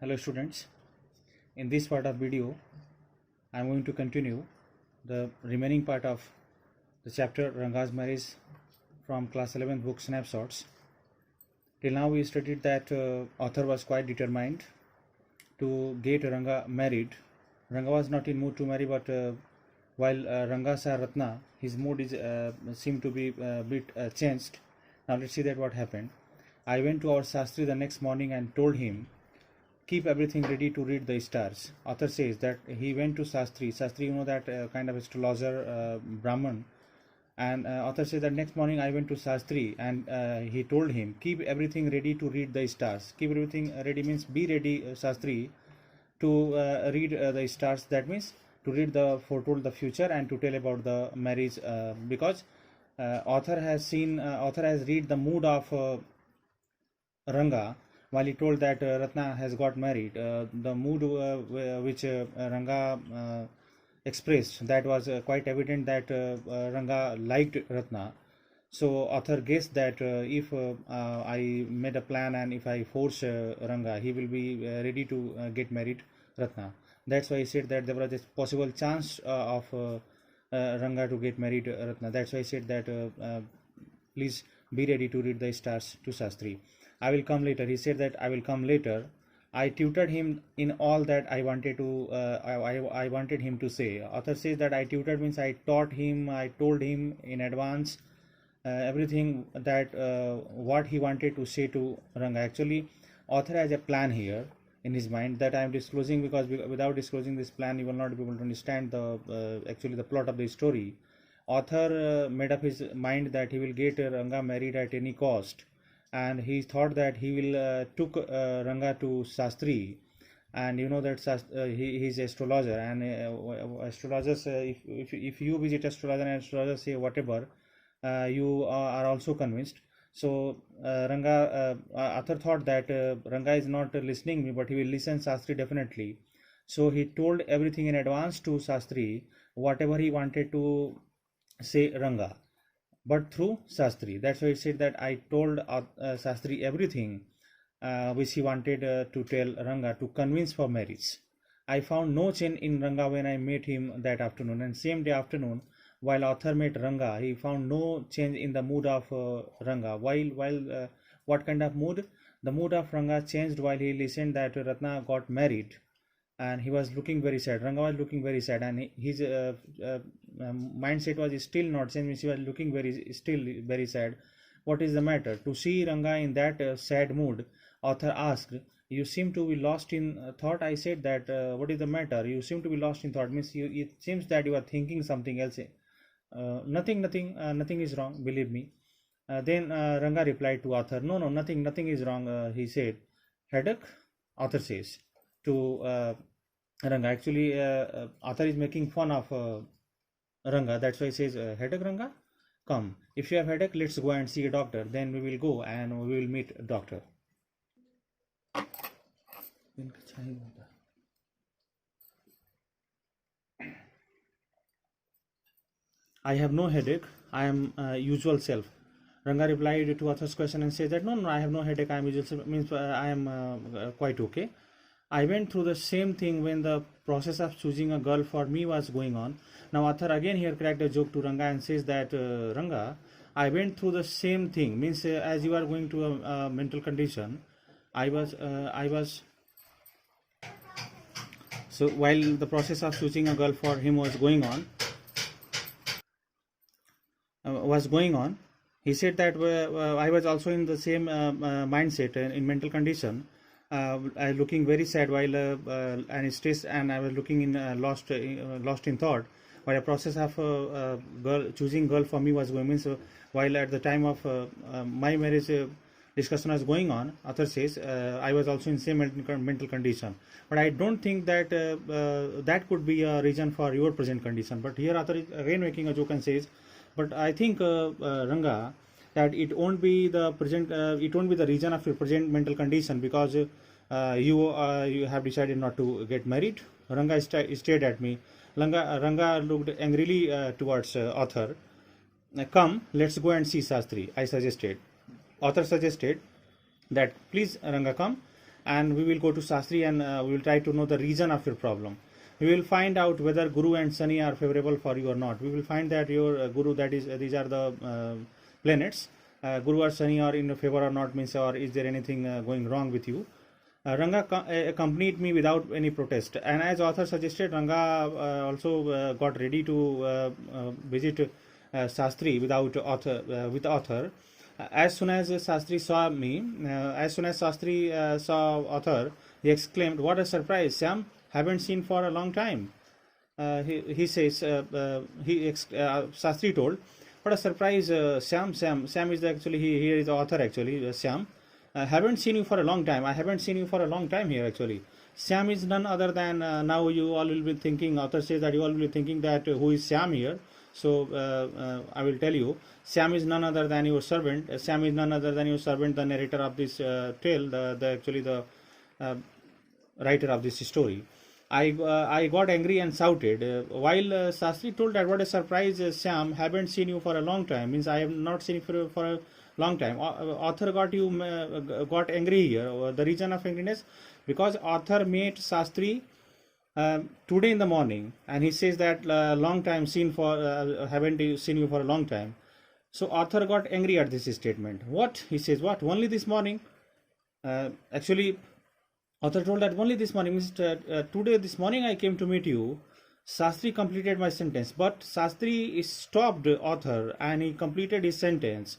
Hello students, in this part of video I am going to continue the remaining part of the chapter Ranga's marriage from class 11th book Snapshots. Till now we studied that author was quite determined to get Ranga married. Ranga was not in mood to marry, but while Ranga saw Ratna, his mood is seemed to be a bit changed. Now let's see that what happened. I went to our Shastri the next morning and told him, keep everything ready to read the stars. Author says that he went to Shastri. Shastri, you know, that kind of astrologer, Brahman. And author says that next morning I went to Shastri and he told him, keep everything ready to read the stars. Keep everything ready means be ready, Shastri, to read the stars. That means to read the foretold the future and to tell about the marriage, because author has read the mood of Ranga while he told that Ratna has got married. The mood which Ranga expressed, that was quite evident that Ranga liked Ratna. So author guessed that if I made a plan and if I force Ranga, he will be ready to get married Ratna. That's why he said that there was a possible chance of Ranga to get married Ratna. That's why he said that please be ready to read the stars to Shastri. I will come later. He said that I will come later. I tutored him in all that I wanted to. I wanted him to say. Author says that I tutored means I taught him. I told him in advance everything that what he wanted to say to Ranga. Actually, author has a plan here in his mind that I am disclosing, because without disclosing this plan, you will not be able to understand the actually the plot of the story. Author made up his mind that he will get Ranga married at any cost, and he thought that he will took Ranga to Shastri, and you know that he's astrologer, and astrologers, if you visit astrologer and astrologer say whatever, you are also convinced. So Author thought that Ranga is not listening me, but he will listen Shastri definitely. So he told everything in advance to Shastri, whatever he wanted to say Ranga, but through Shastri. That's why it said that I told Shastri everything which he wanted to tell Ranga to convince for marriage. I found no change in Ranga when I met him that afternoon, and same day afternoon, while author met Ranga, he found no change in the mood of Ranga. While what kind of mood? The mood of Ranga changed while he listened that Ratna got married, and he was looking very sad. Ranga was looking very sad, and his mindset was still not changed. He was looking still very sad. What is the matter? To see Ranga in that sad mood, author asked, "You seem to be lost in thought." I said that, "What is the matter? You seem to be lost in thought." Means it seems that you are thinking something else. Nothing is wrong. Believe me. Then Ranga replied to author, "No, nothing is wrong." He said, "Headache?" Author says to Ranga. Actually, author is making fun of Ranga. That's why he says, "Headache, Ranga? Come. If you have headache, let's go and see a doctor. Then we will go and we will meet a doctor." I have no headache. I am usual self. Ranga replied to author's question and said that no, I have no headache. I am usual self. Means I am quite okay. I went through the same thing when the process of choosing a girl for me was going on. Now author again here cracked a joke to Ranga and says that Ranga, I went through the same thing. Means as you are going to a mental condition, I was. So while the process of choosing a girl for him was going on, he said that I was also in the same mindset in mental condition. I looking very sad while and stressed, and I was looking in lost in thought while a process of choosing girl for me was going. Means while at the time of my marriage discussion was going on, author says I was also in same mental condition, but I don't think that that could be a reason for your present condition. But here author is again making a joke and says, but I think Ranga, that it won't be the reason of your present mental condition, because you have decided not to get married. Ranga stared at me. Ranga looked angrily towards author. Come, let's go and see Shastri, I suggested. Author suggested that please Ranga come and we will go to Shastri, and we will try to know the reason of your problem. We will find out whether Guru and Shani are favorable for you or not. We will find that your Guru, that is, these are the planets, Guru or Shani are in favor or not, means, or is there anything going wrong with you. Ranga accompanied me without any protest, and as author suggested, Ranga also got ready to visit Shastri without author, with author. As soon as Shastri saw me, as soon as Shastri saw author, he exclaimed, "What a surprise, Sam! Haven't seen for a long time." He says, Shastri told, "What a surprise, Sam! Sam is actually, here is the author actually, Sam. Haven't seen you for a long time. I haven't seen you for a long time here actually." Sam is none other than, now you all will be thinking, author says that you all will be thinking that who is Sam here. So I will tell you, Sam is none other than your servant. Sam is none other than your servant, the narrator of this tale, the writer of this story. I got angry and shouted, while Shastri told that, "What a surprise, Sam, haven't seen you for a long time," means I have not seen you for a long time. Author got angry here. The reason of angriness, because author met Shastri today in the morning, and he says that long time seen for, haven't seen you for a long time. So author got angry at this statement. What? He says, what? Only this morning? Actually, author told that only this morning, means today, this morning I came to meet you. Shastri completed my sentence, but Shastri stopped author and he completed his sentence.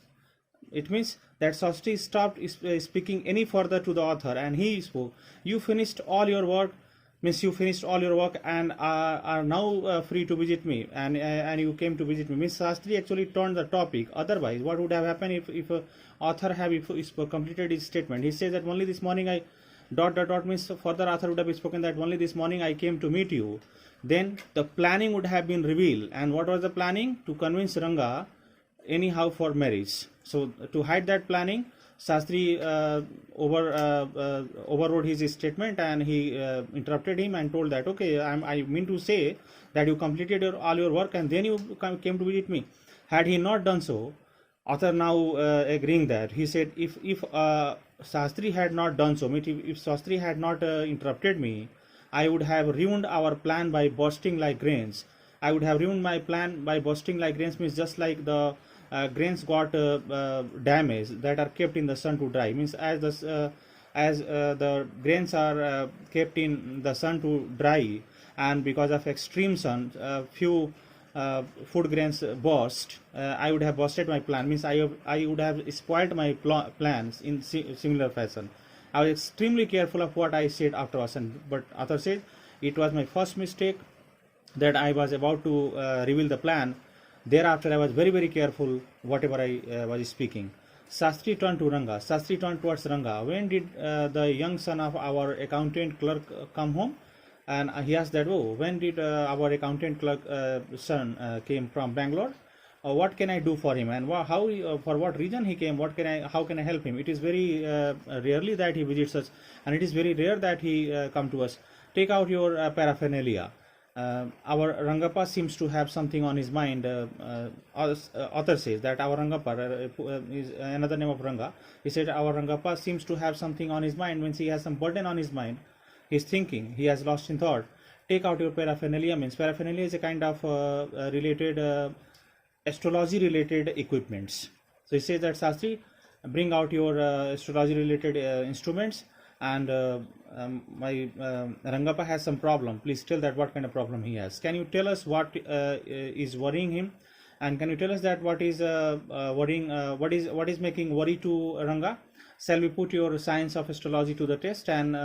It means that Shastri stopped speaking any further to the author, and he spoke. You finished all your work, means you finished all your work and are now free to visit me, and you came to visit me. Means Shastri actually turned the topic. Otherwise, what would have happened if author have completed his statement? He says that only this morning I ... means further author would have spoken that only this morning I came to meet you. Then the planning would have been revealed. And what was the planning? To convince Ranga anyhow for marriage. So to hide that planning, Shastri overrode his statement, and he interrupted him and told that, okay, I mean to say that you completed all your work and then you came to visit me. Had he not done so, author now agreeing that, he said, if Shastri had not done so, if Shastri had not interrupted me, I would have ruined our plan by bursting like grains. I would have ruined my plan by bursting like grains, means just like the grains got damaged that are kept in the sun to dry. Means as the grains are kept in the sun to dry, and because of extreme sun, few food grains burst, I would have busted my plan. Means I would have spoiled my plans in similar fashion. I was extremely careful of what I said afterwards, but author said it was my first mistake that I was about to reveal the plan. Thereafter, I was very, very careful whatever I was speaking. Shastri turned to Ranga. Shastri turned towards Ranga. When did the young son of our accountant clerk come home? And he asked that, oh, when did our accountant clerk son came from Bangalore? What can I do for him, and how for what reason he came? How can I help him? It is very rarely that he visits us, and it is very rare that he come to us. Take out your paraphernalia. Our Rangappa seems to have something on his mind. Author says that our Rangappa is another name of Ranga. He said our Rangappa seems to have something on his mind, means he has some burden on his mind. He's thinking, he has lost in thought. Take out your paraphernalia. Means paraphernalia is a kind of related astrology related equipments. So he says that, Shastri, bring out your astrology related instruments, and my Rangappa has some problem. Please tell that what kind of problem he has. Can you tell us what is worrying him, and can you tell us that what is worrying, what is making worry to Ranga? Shall we put your science of astrology to the test? And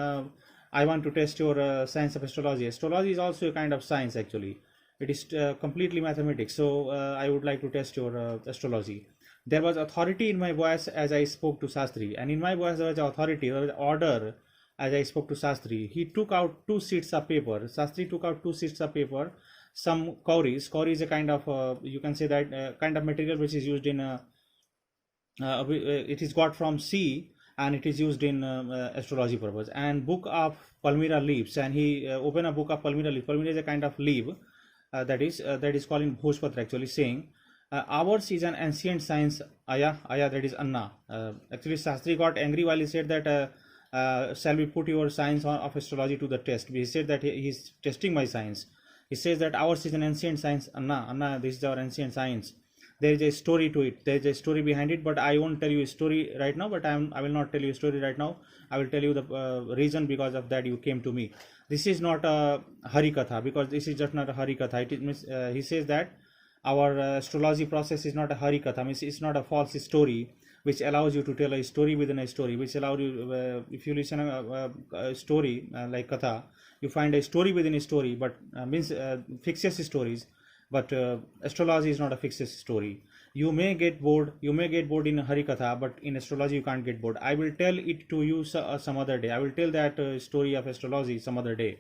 I want to test your science of astrology. Astrology is also a kind of science actually. It is completely mathematics. So I would like to test your astrology. There was authority in my voice as I spoke to Shastri, and in my voice there was authority, there was order as I spoke to Shastri. He took out 2 sheets of paper. Shastri took out 2 sheets of paper, some cowries. Cowrie is a kind of, you can say that kind of material which is used in, it is got from sea, and it is used in astrology purpose. And book of Palmyra leaves, and he opened a book of Palmyra leaves. Palmyra is a kind of leaf that is called in Bhojpatra actually, saying, ours is an ancient science, Aya, that is Anna. Actually, Shastri got angry while he said that shall we put your science of astrology to the test? He said that he's testing my science. He says that ours is an ancient science. Anna, this is our ancient science. There is a story to it. There is a story behind it, but I won't tell you a story right now. But I will not tell you a story right now. I will tell you the reason because of that you came to me. This is not a Hari Katha, because this is just not a Hari Katha. It is, he says that our astrology process is not a Hari Katha. Means it's not a false story which allows you to tell a story within a story, which allows you, if you listen a story like Katha, you find a story within a story, but means fictitious stories. But astrology is not a fictitious story. You may get bored in Hari Katha, but in astrology you can't get bored. I will tell it to you some other day. I will tell that story of astrology some other day.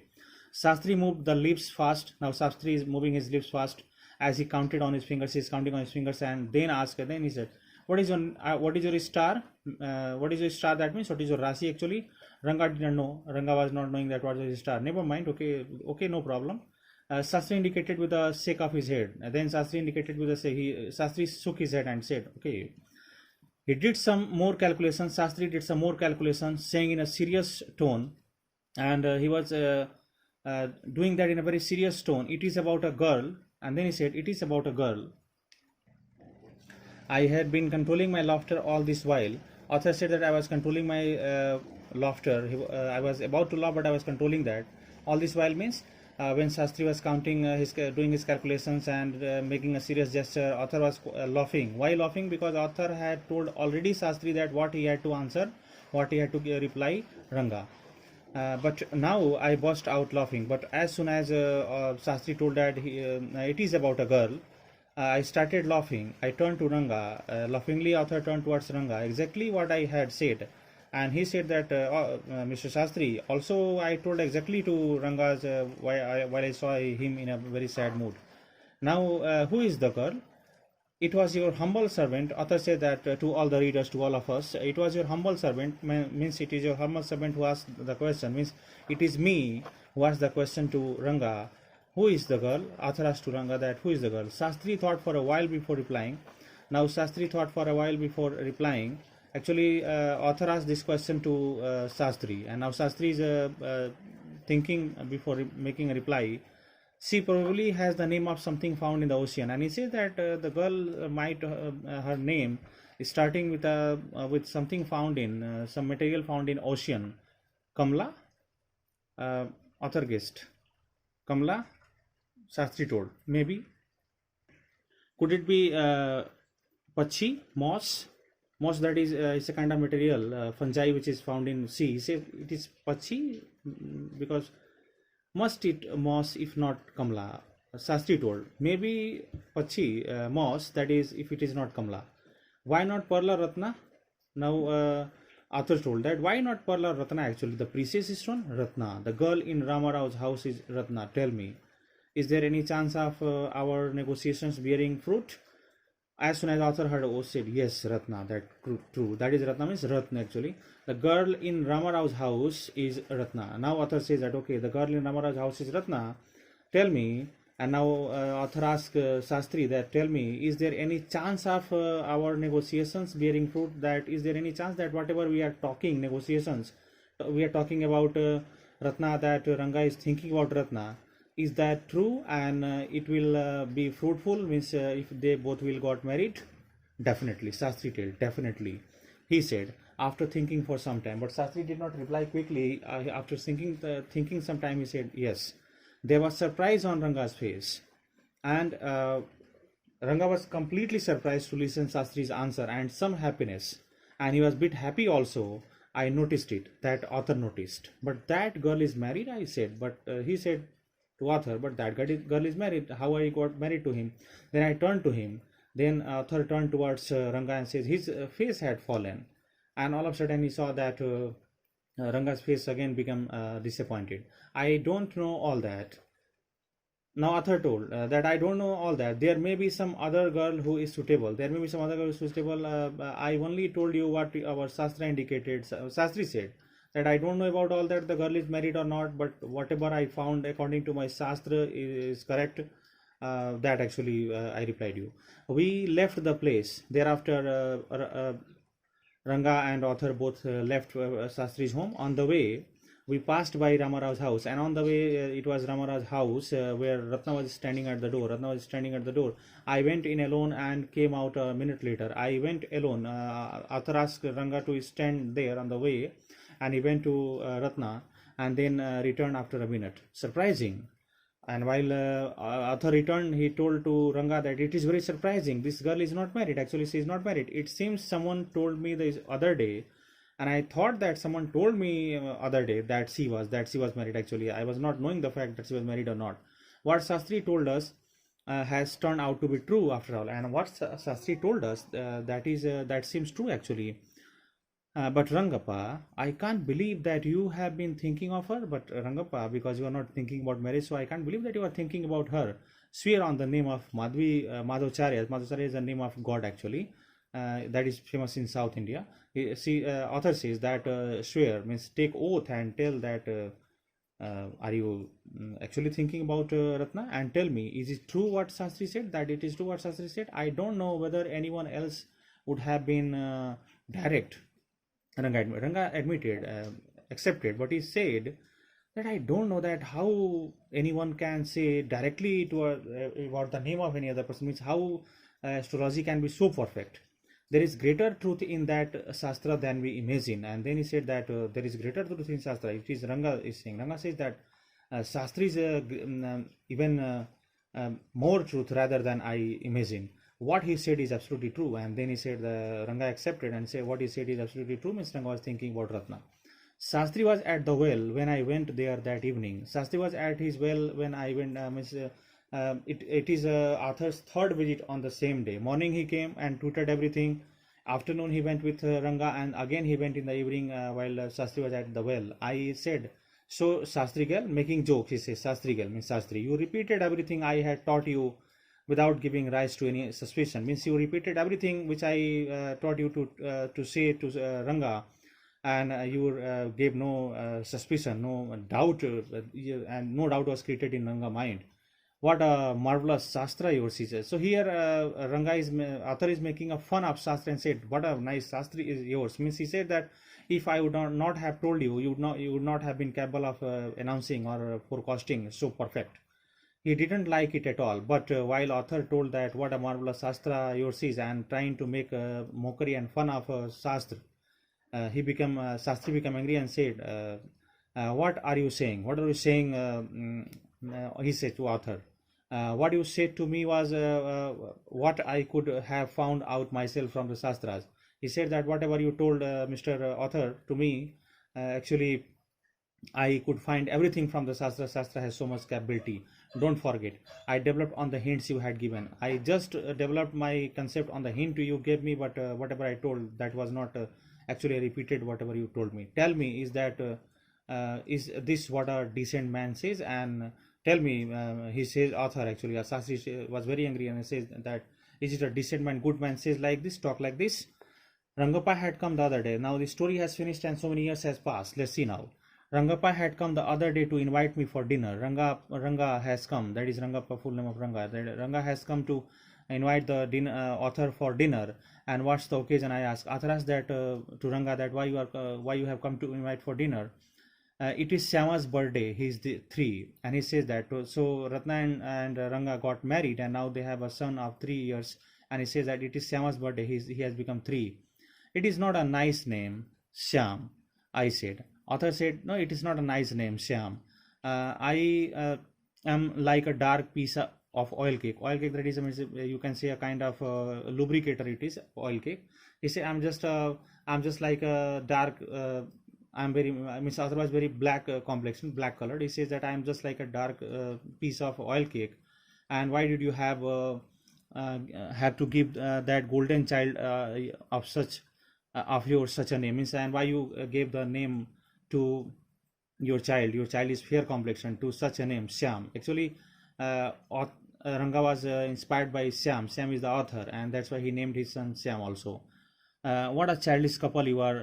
Shastri moved the lips fast. Now Shastri is moving his lips fast as he counted on his fingers. He's counting on his fingers and then he said, what is your star? What is your star? That means what is your Rasi actually? Ranga didn't know. Ranga was not knowing that what was his star. Never mind. Okay, no problem. Shastri indicated with a shake of his head. Then Shastri indicated with a Shastri shook his head and said, okay. He did some more calculations. Shastri did some more calculations, saying in a serious tone, and he was doing that in a very serious tone. It is about a girl. And then he said, it is about a girl. I had been controlling my laughter all this while. Author said that I was controlling my laughter. I was about to laugh, but I was controlling that. All this while means when Shastri was counting, doing his calculations and making a serious gesture, author was laughing. Why laughing? Because author had told already Shastri that what he had to answer, what he had to reply, Ranga. But now I burst out laughing. But as soon as Shastri told that it is about a girl, I started laughing. I turned to Ranga. Laughingly, author turned towards Ranga. Exactly what I had said. And he said that, Mr. Shastri, also I told exactly to Ranga's while I saw him in a very sad mood. Now, who is the girl? It was your humble servant. Author said that to all the readers, to all of us. It was your humble servant, means it is your humble servant who asked the question. Means it is me who asked the question to Ranga. Who is the girl? Author asked to Ranga that who is the girl? Shastri thought for a while before replying. Now Shastri thought for a while before replying. Actually, author asked this question to Shastri, and now Shastri is thinking before making a reply. She probably has the name of something found in the ocean, and he says that the girl might her name is starting with something found in some material found in ocean. Kamla, author guessed. Kamla, Shastri told. Maybe. Could it be Pachi, moss? Moss, that is it's a kind of material, fungi which is found in sea. He said it is Pachi because must it moss if not Kamla? Shastri told. Maybe Pachi, moss, that is if it is not Kamla. Why not Perla Ratna? Now author told that why not Perla Ratna actually? The precious stone? Ratna. The girl in Rama Rao's house is Ratna. Tell me, is there any chance of our negotiations bearing fruit? As soon as author heard O said, yes, Ratna, that true. That is Ratna means Ratna actually. The girl in Rama Rao's house is Ratna. Now author says that, okay, the girl in Rama Rao's house is Ratna. Tell me, and now author asks Shastri that, tell me, is there any chance of our negotiations bearing fruit? That is there any chance that whatever we are talking, negotiations, we are talking about Ratna, that Ranga is thinking about Ratna, is that true and it will be fruitful? Means if they both will got married? Definitely. Shastri told, definitely, he said after thinking for some time. But Shastri did not reply quickly. After thinking some time, he said yes. There was surprise on Ranga's face, and Ranga was completely surprised to listen Shastri's answer, and some happiness, and he was a bit happy also. I noticed it, that author noticed. But that girl is married, I said. But he said to author, but that girl is married. How I got married to him? Then I turned to him. Then author turned towards Ranga and says his face had fallen, and all of a sudden he saw that Ranga's face again became disappointed. I don't know all that. Now author told that I don't know all that. There may be some other girl who is suitable. I only told you what our Shastra indicated. Shastri said that I don't know about all that, the girl is married or not, but whatever I found according to my Shastra is correct. That actually I replied you. We left the place. Thereafter Ranga and author both left Shastri's home. On the way, we passed by Ramarao's house, and on the way, it was Ramarao's house where Ratna was standing at the door. Ratna was standing at the door. I went in alone and came out a minute later. I went alone. Author asked Ranga to stand there on the way, and he went to Ratna and then returned after a minute. Surprising. And while author returned, he told to Ranga that it is very surprising. This girl is not married. Actually, she is not married. It seems someone told me this other day, and I thought that someone told me other day that she was married. Actually, I was not knowing the fact that she was married or not. What Shastri told us has turned out to be true after all. And what Shastri told us that seems true actually. But Rangappa, I can't believe that you have been thinking of her. But Rangappa, because you are not thinking about marriage, so I can't believe that you are thinking about her. Swear on the name of Madhavacharya. Madhavacharya is the name of God actually. That is famous in South India. Author says that swear means take oath and tell that are you actually thinking about Ratna, and tell me, is it true what Shastri said, that it is true what Shastri said? I don't know whether anyone else would have been direct. Ranga admitted, accepted, but he said that I don't know that how anyone can say directly to about the name of any other person, means how astrology can be so perfect. There is greater truth in that Shastra than we imagine. And then he said that there is greater truth in Shastra. It is Ranga is saying. Ranga says that Shastra is even more truth rather than I imagine. What he said is absolutely true. And then he said Ranga accepted and said what he said is absolutely true. Means Ranga was thinking about Ratna. Shastri was at the well when I went there that evening. Shastri was at his well when I went. It is Arthur's third visit on the same day. Morning he came and tutored everything. Afternoon he went with Ranga, and again he went in the evening while Shastri was at the well. I said, so Shastri girl, making jokes, he says, Shastri girl means Shastri, you repeated everything I had taught you without giving rise to any suspicion. Means you repeated everything which I taught you to say to Ranga, and you gave no suspicion, no doubt, and no doubt was created in Ranga mind. What a marvelous Shastra yours is. So here author is making a fun of Shastra and said, what a nice Shastra is yours. Means he said that if I would not have told you, you would not have been capable of announcing or forecasting so perfect. He didn't like it at all. But while author told that what a marvelous Shastra yours is and trying to make mockery and fun of Shastra, Shastri became angry and said, what are you saying? What are you saying? He said to author. What you said to me was what I could have found out myself from the Shastras. He said that whatever you told Mr. Author to me, actually I could find everything from the Shastra. Shastra has so much capability. Don't forget, I developed on the hints you had given. I just developed my concept on the hint you gave me, but whatever I told, that was not actually I repeated whatever you told me. Tell me, is is this what a decent man says? And tell me, he says, author actually, Shastri was very angry and says that, is it a decent man, good man says like this, talk like this? Rangappa had come the other day. Now the story has finished and so many years has passed. Let's see now. Rangappa had come the other day to invite me for dinner. Ranga has come. That is Rangappa, full name of Ranga. Ranga has come to invite the author for dinner. And what's the occasion? I asked. Author asked that to Ranga that why you have come to invite for dinner. It is Syama's birthday. He's 3, and he says that so Ratna and Ranga got married, and now they have a son of 3 years. And he says that it is Syama's birthday. He has become 3. It is not a nice name, Syam. I said. Author said, no, it is not a nice name, Syam. I am like a dark piece of oil cake. Oil cake, that is, you can say a kind of lubricator. It is oil cake. He said, I'm just like a dark. I'm very, otherwise very black complexion, black colored. He says that I'm just like a dark piece of oil cake. And why did you have to give that golden child of such of yours such a name? And why you gave the name to your child? Your child is fair complexion, to such a name, Syam. Actually, Ranga was inspired by Syam. Syam is the author, and that's why he named his son Syam also. What a childish couple you are,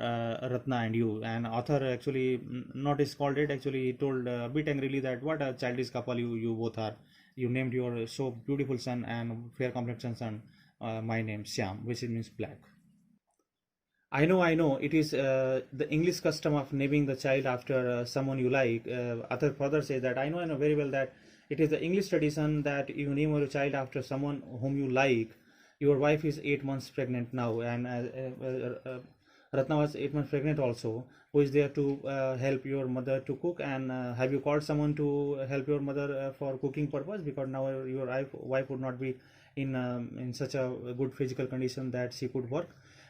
Ratna and you. And author actually noticed, called it. Actually, he told a bit angrily that what a childish couple you both are. You named your so beautiful son and fair complexion son my name Syam, which means black. I know. It is the English custom of naming the child after someone you like. Other father says that I know very well that it is the English tradition that you name your child after someone whom you like. Your wife is 8 months pregnant now, and Ratna was 8 months pregnant also. Who is there to help your mother to cook? And have you called someone to help your mother for cooking purpose? Because now your wife would not be in such a good physical condition that she could work.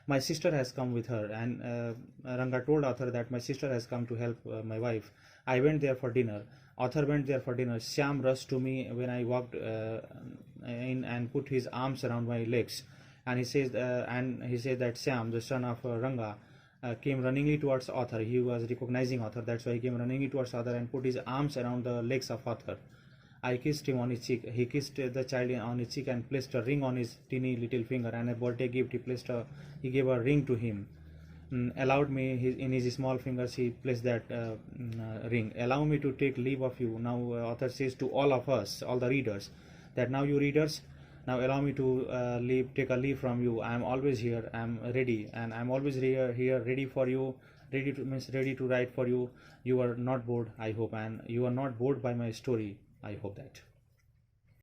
My sister has come with her, and Ranga told author that my sister has come to help my wife. I went there for dinner. Author went there for dinner. Shyam rushed to me when I walked in and put his arms around my legs, and he says that Shyam, the son of Ranga, came runningly towards author. He was recognizing author, that's why he came runningly towards author and put his arms around the legs of author. I kissed him on his cheek. He kissed the child on his cheek and placed a ring on his teeny little finger, and a birthday gift. He gave a ring to him. Allowed me in his small fingers. He placed that ring. Allow me to take leave of you. Now author says to all of us, all the readers, that now you readers, now allow me to take a leave from you. I am always here. I am ready, and I am always here ready for you. Ready to write for you. You are not bored, I hope, and you are not bored by my story. I hope that.